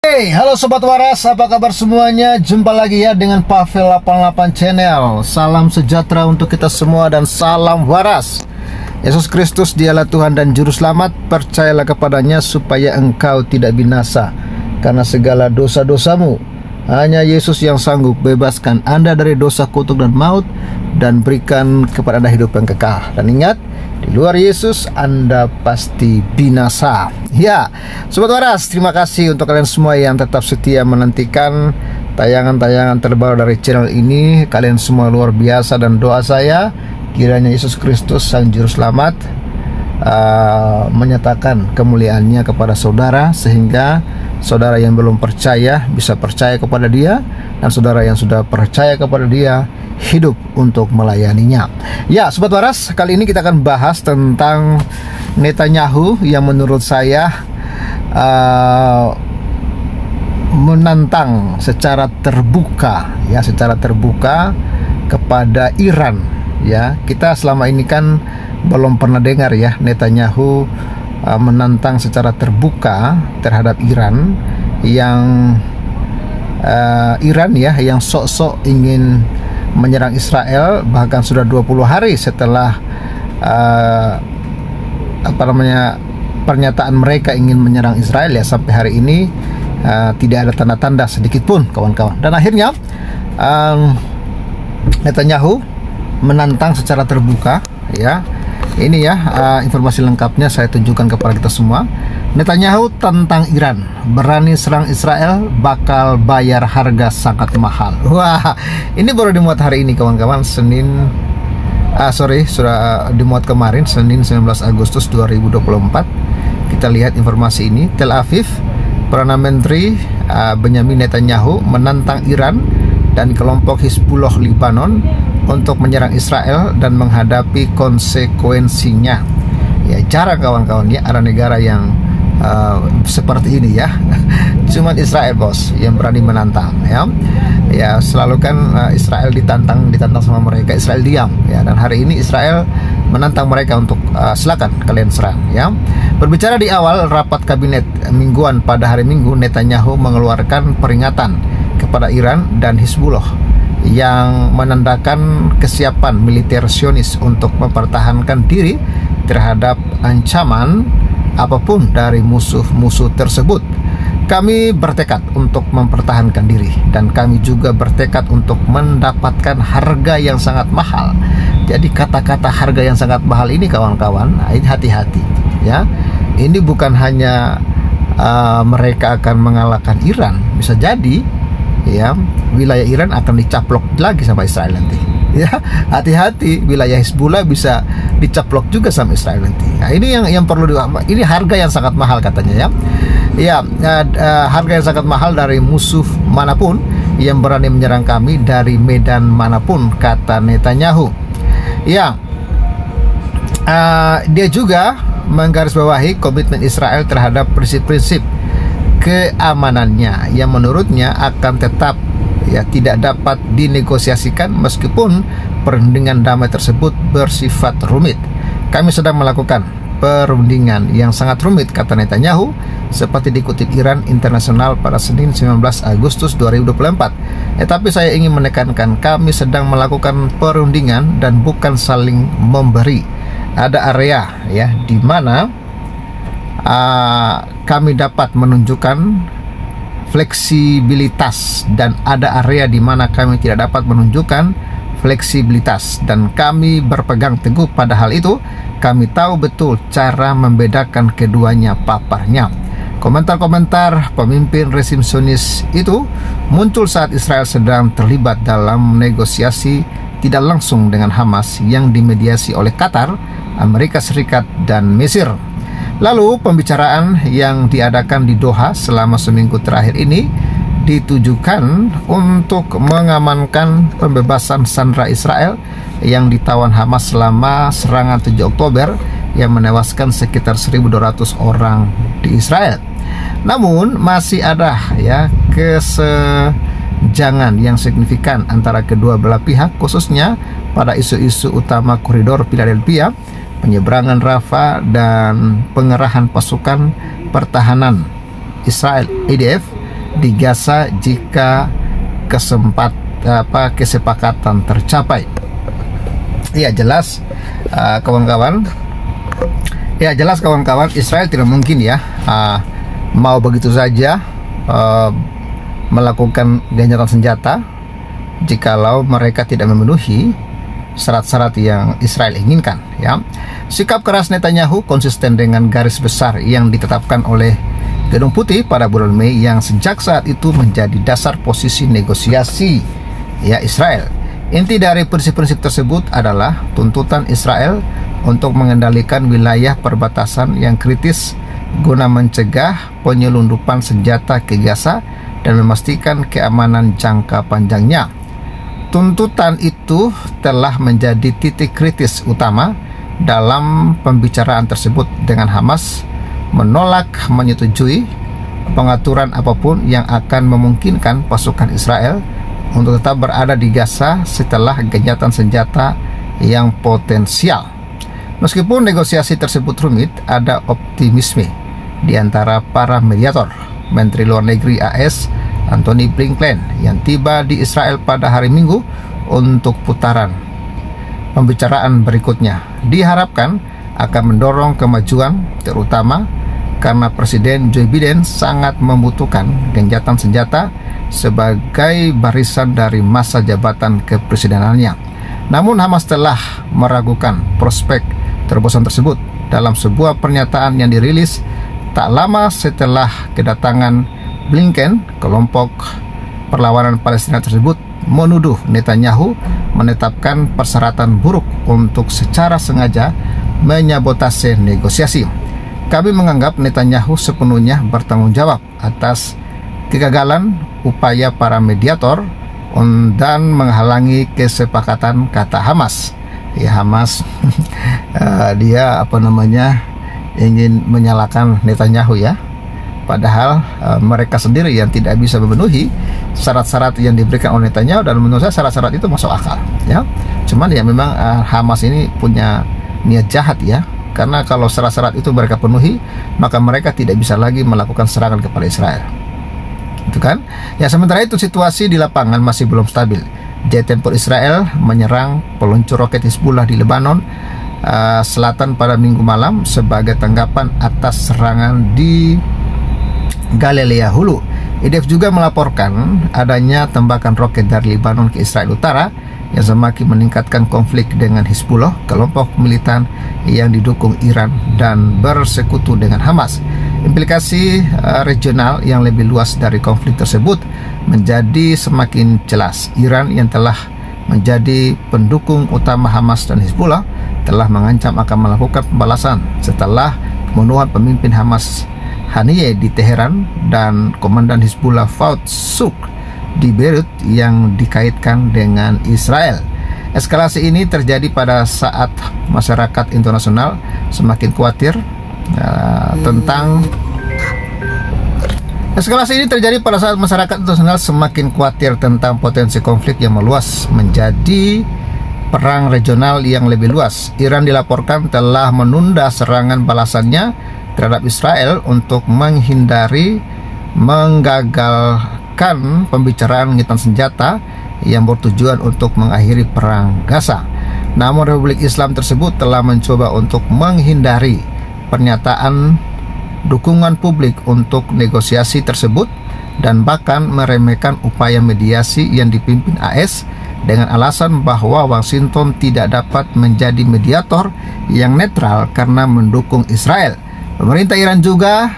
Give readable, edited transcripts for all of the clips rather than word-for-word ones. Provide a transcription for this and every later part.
Hey, halo Sobat Waras, apa kabar semuanya? Jumpa lagi ya dengan Pavel 88 Channel. Salam sejahtera untuk kita semua dan salam waras. Yesus Kristus dialah Tuhan dan Juru Selamat. Percayalah kepadanya supaya engkau tidak binasa karena segala dosa-dosamu. Hanya Yesus yang sanggup bebaskan Anda dari dosa, kutuk dan maut, dan berikan kepada Anda hidup yang kekal. Dan ingat, di luar Yesus Anda pasti binasa. Ya, Sobat Waras, terima kasih untuk kalian semua yang tetap setia menantikan tayangan-tayangan terbaru dari channel ini. Kalian semua luar biasa, dan doa saya kiranya Yesus Kristus Sang Juru Selamat menyatakan kemuliaannya kepada saudara, sehingga saudara yang belum percaya bisa percaya kepada Dia, dan saudara yang sudah percaya kepada Dia hidup untuk melayaninya. Ya, Sobat Waras, kali ini kita akan bahas tentang Netanyahu yang menurut saya menantang secara terbuka, ya, secara terbuka kepada Iran. Ya, kita selama ini kan belum pernah dengar ya Netanyahu menantang secara terbuka terhadap Iran, yang Iran ya yang sok-sok ingin menyerang Israel, bahkan sudah 20 hari setelah pernyataan mereka ingin menyerang Israel, ya sampai hari ini tidak ada tanda-tanda sedikit pun, kawan-kawan. Dan akhirnya Netanyahu menantang secara terbuka, ya. Ini ya informasi lengkapnya saya tunjukkan kepada kita semua. Netanyahu tentang Iran, berani serang Israel, bakal bayar harga sangat mahal. Wah, ini baru dimuat hari ini, kawan-kawan. Sudah dimuat kemarin, Senin 19 Agustus 2024. Kita lihat informasi ini. Tel Aviv, Perdana Menteri Benyamin Netanyahu menantang Iran dan kelompok Hizbullah Lebanon untuk menyerang Israel dan menghadapi konsekuensinya. Ya, jarang kawan-kawan ya ada negara yang seperti ini ya. Cuman Israel, bos, yang berani menantang, ya. Ya, selalu kan Israel ditantang sama mereka, Israel diam, ya. Dan hari ini Israel menantang mereka untuk silakan kalian serang, ya. Berbicara di awal rapat kabinet mingguan pada hari Minggu, Netanyahu mengeluarkan peringatan kepada Iran dan Hizbullah yang menandakan kesiapan militer Zionis untuk mempertahankan diri terhadap ancaman apapun dari musuh-musuh tersebut. Kami bertekad untuk mempertahankan diri, dan kami juga bertekad untuk mendapatkan harga yang sangat mahal. Jadi kata-kata harga yang sangat mahal ini, kawan-kawan, hati-hati ya. Ini bukan hanya mereka akan mengalahkan Iran, bisa jadi ya wilayah Iran akan dicaplok lagi sama Israel nanti. Ya, hati-hati, wilayah Hizbullah bisa dicaplok juga sama Israel nanti. Nah, ini yang perlu ini harga yang sangat mahal katanya ya. Ya, harga yang sangat mahal dari musuh manapun yang berani menyerang kami dari medan manapun, kata Netanyahu. Ya, dia juga menggarisbawahi komitmen Israel terhadap prinsip-prinsip keamanannya yang menurutnya akan tetap ya tidak dapat dinegosiasikan meskipun perundingan damai tersebut bersifat rumit. Kami sedang melakukan perundingan yang sangat rumit, kata Netanyahu, seperti dikutip Iran Internasional pada Senin 19 Agustus 2024. Tapi saya ingin menekankan, kami sedang melakukan perundingan dan bukan saling memberi. Ada area ya di mana kami dapat menunjukkan fleksibilitas, dan ada area di mana kami tidak dapat menunjukkan fleksibilitas, dan kami berpegang teguh pada hal itu. Kami tahu betul cara membedakan keduanya, paparnya. Komentar-komentar pemimpin rezim Zionis itu muncul saat Israel sedang terlibat dalam negosiasi tidak langsung dengan Hamas yang dimediasi oleh Qatar, Amerika Serikat, dan Mesir. Lalu pembicaraan yang diadakan di Doha selama seminggu terakhir ini ditujukan untuk mengamankan pembebasan sandera Israel yang ditawan Hamas selama serangan 7 Oktober yang menewaskan sekitar 1.200 orang di Israel. Namun masih ada ya kesenjangan yang signifikan antara kedua belah pihak, khususnya pada isu-isu utama koridor Philadelphia, penyeberangan Rafah, dan pengerahan pasukan pertahanan Israel IDF di Gaza jika kesepakatan tercapai. Ya jelas kawan-kawan, Israel tidak mungkin ya mau begitu saja melakukan gencatan senjata jikalau mereka tidak memenuhi syarat-syarat yang Israel inginkan ya. Sikap keras Netanyahu konsisten dengan garis besar yang ditetapkan oleh Gedung Putih pada bulan Mei yang sejak saat itu menjadi dasar posisi negosiasi ya Israel. Inti dari prinsip-prinsip tersebut adalah tuntutan Israel untuk mengendalikan wilayah perbatasan yang kritis guna mencegah penyelundupan senjata ke Gaza dan memastikan keamanan jangka panjangnya. Tuntutan itu telah menjadi titik kritis utama dalam pembicaraan tersebut dengan Hamas menolak menyetujui pengaturan apapun yang akan memungkinkan pasukan Israel untuk tetap berada di Gaza setelah gencatan senjata yang potensial. Meskipun negosiasi tersebut rumit, ada optimisme di antara para mediator. Menteri Luar Negeri AS Antony Blinken yang tiba di Israel pada hari Minggu untuk putaran pembicaraan berikutnya diharapkan akan mendorong kemajuan, terutama karena Presiden Joe Biden sangat membutuhkan gencatan senjata sebagai barisan dari masa jabatan kepresidenannya. Namun Hamas telah meragukan prospek terobosan tersebut dalam sebuah pernyataan yang dirilis tak lama setelah kedatangan Blinken. Kelompok perlawanan Palestina tersebut menuduh Netanyahu menetapkan persyaratan buruk untuk secara sengaja menyabotase negosiasi. Kami menganggap Netanyahu sepenuhnya bertanggung jawab atas kegagalan upaya para mediator dan menghalangi kesepakatan, kata Hamas. Ya Hamas dia ingin menyalahkan Netanyahu ya. Padahal mereka sendiri yang tidak bisa memenuhi syarat-syarat yang diberikan oleh Netanyahu, dan menurut saya syarat-syarat itu masuk akal ya. Cuman ya memang Hamas ini punya niat jahat ya, karena kalau syarat-syarat itu mereka penuhi, maka mereka tidak bisa lagi melakukan serangan kepada Israel. Itu kan? Ya, sementara itu situasi di lapangan masih belum stabil. Jet tempur Israel menyerang peluncur roket Hizbullah di Lebanon selatan pada Minggu malam sebagai tanggapan atas serangan di Galilea Hulu. IDF juga melaporkan adanya tembakan roket dari Lebanon ke Israel Utara yang semakin meningkatkan konflik dengan Hizbullah, kelompok militan yang didukung Iran dan bersekutu dengan Hamas. Implikasi regional yang lebih luas dari konflik tersebut menjadi semakin jelas. Iran yang telah menjadi pendukung utama Hamas dan Hizbullah telah mengancam akan melakukan pembalasan setelah pembunuhan pemimpin Hamas Haniyeh di Teheran dan komandan Hizbullah Fuad Shukr di Beirut yang dikaitkan dengan Israel. Eskalasi ini terjadi pada saat masyarakat internasional semakin khawatir tentang potensi konflik yang meluas menjadi perang regional yang lebih luas. Iran dilaporkan telah menunda serangan balasannya terhadap Israel untuk menghindari menggagalkan pembicaraan gencatan senjata yang bertujuan untuk mengakhiri perang Gaza. Namun Republik Islam tersebut telah mencoba untuk menghindari pernyataan dukungan publik untuk negosiasi tersebut dan bahkan meremehkan upaya mediasi yang dipimpin AS dengan alasan bahwa Washington tidak dapat menjadi mediator yang netral karena mendukung Israel. Pemerintah Iran juga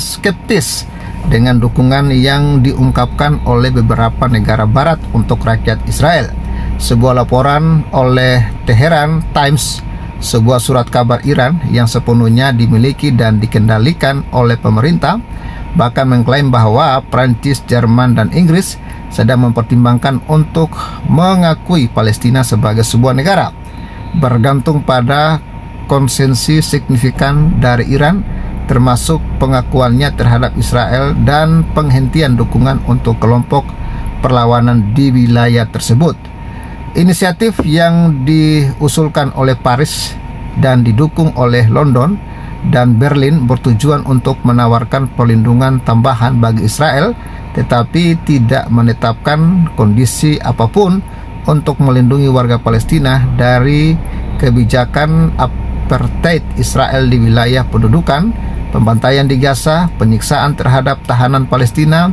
skeptis dengan dukungan yang diungkapkan oleh beberapa negara barat untuk rakyat Israel. Sebuah laporan oleh Tehran Times, sebuah surat kabar Iran yang sepenuhnya dimiliki dan dikendalikan oleh pemerintah, bahkan mengklaim bahwa Prancis, Jerman, dan Inggris sedang mempertimbangkan untuk mengakui Palestina sebagai sebuah negara, bergantung pada konsensus signifikan dari Iran, termasuk pengakuannya terhadap Israel dan penghentian dukungan untuk kelompok perlawanan di wilayah tersebut. Inisiatif yang diusulkan oleh Paris dan didukung oleh London dan Berlin bertujuan untuk menawarkan perlindungan tambahan bagi Israel tetapi tidak menetapkan kondisi apapun untuk melindungi warga Palestina dari kebijakan apartheid Israel di wilayah pendudukan, pembantaian di Gaza, penyiksaan terhadap tahanan Palestina,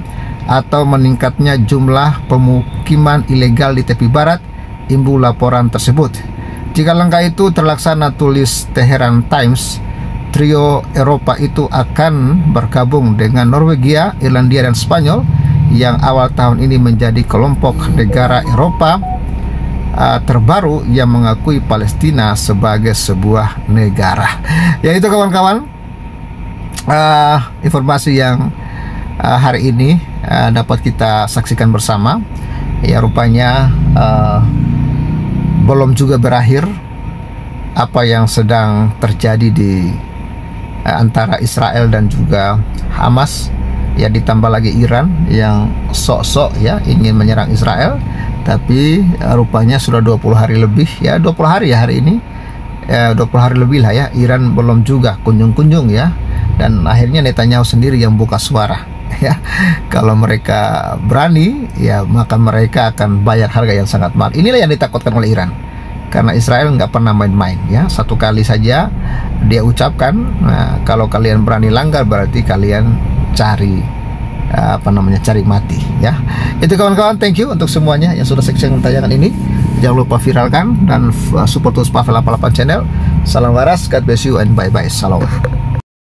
atau meningkatnya jumlah pemukiman ilegal di tepi barat, imbul laporan tersebut. Jika langkah itu terlaksana, tulis Tehran Times, trio Eropa itu akan bergabung dengan Norwegia, Irlandia, dan Spanyol yang awal tahun ini menjadi kelompok negara Eropa terbaru yang mengakui Palestina sebagai sebuah negara. Ya, itu kawan-kawan, informasi yang hari ini dapat kita saksikan bersama. Ya, rupanya belum juga berakhir apa yang sedang terjadi di antara Israel dan juga Hamas. Ya, ditambah lagi Iran yang sok-sok ya ingin menyerang Israel, tapi rupanya sudah 20 hari lebih, ya 20 hari ya hari ini, 20 hari lebih lah ya, Iran belum juga kunjung-kunjung ya, dan akhirnya Netanyahu sendiri yang buka suara ya. Kalau mereka berani, ya maka mereka akan bayar harga yang sangat mahal. Inilah yang ditakutkan oleh Iran, karena Israel nggak pernah main-main ya. Satu kali saja dia ucapkan, nah, kalau kalian berani langgar berarti kalian cari cari mati ya. Itu kawan-kawan, thank you untuk semuanya yang sudah saksikan tayangan ini. Jangan lupa viralkan dan support terus Pavel 88 channel. Salam waras, God bless you and bye bye. Salam.